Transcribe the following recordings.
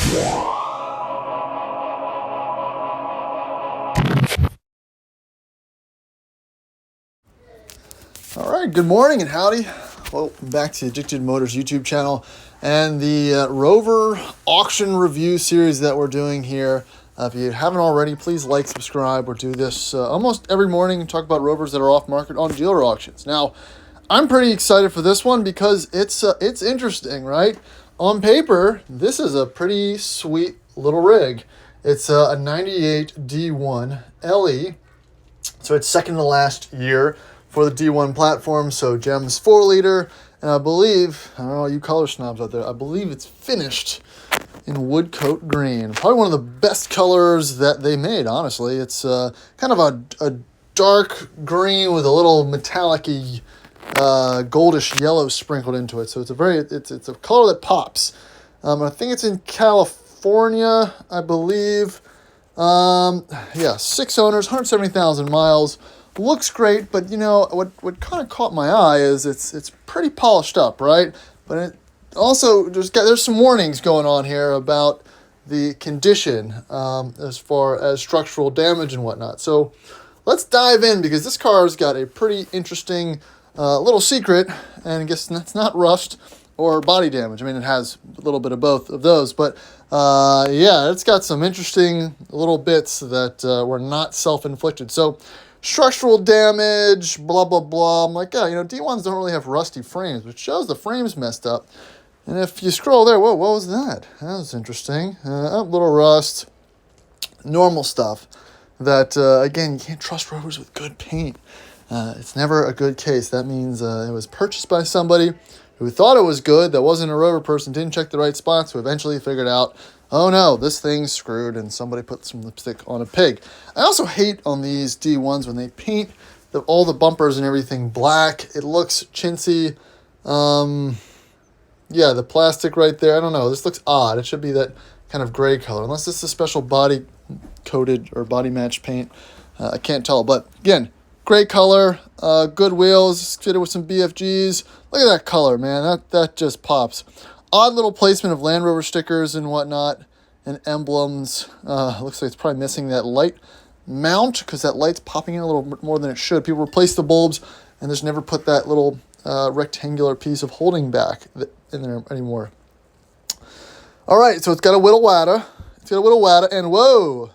All right, good morning and howdy. Welcome back to Addicted Motors YouTube channel and the Rover auction review series that we're doing here. If you haven't already, please like, subscribe. We do this almost every morning and talk about Rovers that are off market on dealer auctions. Now, I'm pretty excited for this one because it's interesting, right? On paper, this is a pretty sweet little rig. It's a 98 D1 LE, so it's second to last year for the D1 platform. So GEM's 4-liter, and I believe, I don't know, you color snobs out there, I believe it's finished in wood coat green. Probably one of the best colors that they made, honestly. It's kind of a dark green with a little metallic-y goldish yellow sprinkled into it. So it's a color that pops. I think it's in California, I believe. 6 owners, 170,000 miles. Looks great, but you know what kind of caught my eye is it's pretty polished up, right? But it also there's some warnings going on here about the condition as far as structural damage and whatnot. So let's dive in because this car's got a pretty interesting little secret, and I guess that's not rust or body damage. I mean, it has a little bit of both of those, but it's got some interesting little bits that were not self-inflicted. So structural damage, blah, blah, blah. I'm like, D1s don't really have rusty frames, which shows the frame's messed up. And if you scroll there, whoa, what was that? That was interesting. A little rust, normal stuff that, again, you can't trust Rovers with good paint. It's never a good case. That means it was purchased by somebody who thought it was good, that wasn't a Rover person, didn't check the right spots, who eventually figured out, oh no, this thing's screwed, and somebody put some lipstick on a pig. I also hate on these D1s when they paint all the bumpers and everything black. It looks chintzy. The plastic right there, I don't know, this looks odd. It should be that kind of gray color, unless it's a special body coated or body match paint. I can't tell, but again, great color, good wheels, fitted with some BFGs. Look at that color, man. That just pops. Odd little placement of Land Rover stickers and whatnot and emblems. Looks like it's probably missing that light mount because that light's popping in a little bit more than it should. People replace the bulbs and just never put that little rectangular piece of holding back in there anymore. All right, so it's got a whittle wada. And whoa,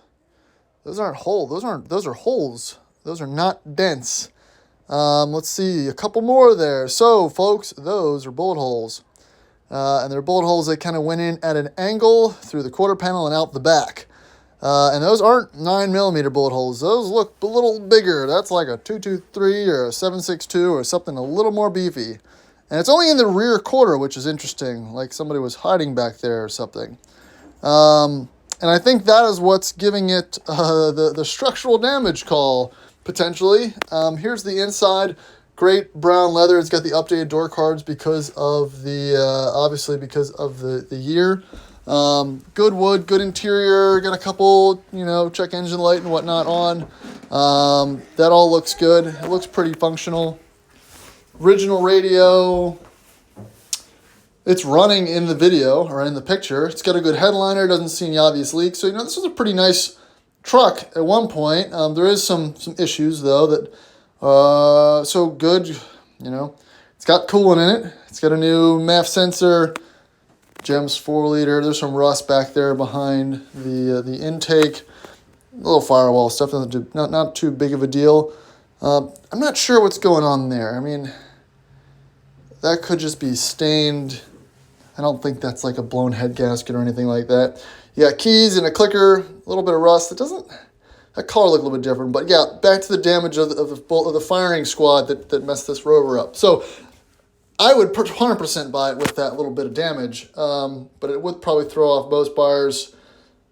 those aren't holes. Those are holes. Those are not dents. Let's see, a couple more there. So, folks, those are bullet holes. And they're bullet holes that kind of went in at an angle through the quarter panel and out the back. And those aren't 9mm bullet holes. Those look a little bigger. That's like a 223 or a 7.62 or something a little more beefy. And it's only in the rear quarter, which is interesting, like somebody was hiding back there or something. And I think that is what's giving it the structural damage call, potentially. Here's the inside. Great brown leather. It's got the updated door cards because of the, obviously because of the year. Good wood, good interior. Got a couple, check engine light and whatnot on. That all looks good. It looks pretty functional. Original radio. It's running in the video or in the picture. It's got a good headliner. Doesn't see any obvious leaks. So, this was a pretty nice truck at one point. There is some issues, though, that... so good, it's got coolant in it. It's got a new MAF sensor, GEM's 4-liter. There's some rust back there behind the intake. A little firewall stuff, not too big of a deal. I'm not sure what's going on there. I mean, that could just be stained. I don't think that's like a blown head gasket or anything like that. You got keys and a clicker, a little bit of rust. That color looked a little bit different, but yeah, back to the damage of the firing squad that messed this Rover up. So I would 100% buy it with that little bit of damage, but it would probably throw off most buyers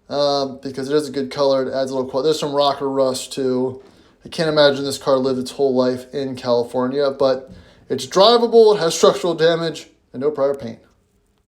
because it is a good color. It adds a little quality. There's some rocker rust too. I can't imagine this car lived its whole life in California, but it's drivable, it has structural damage, and no prior paint.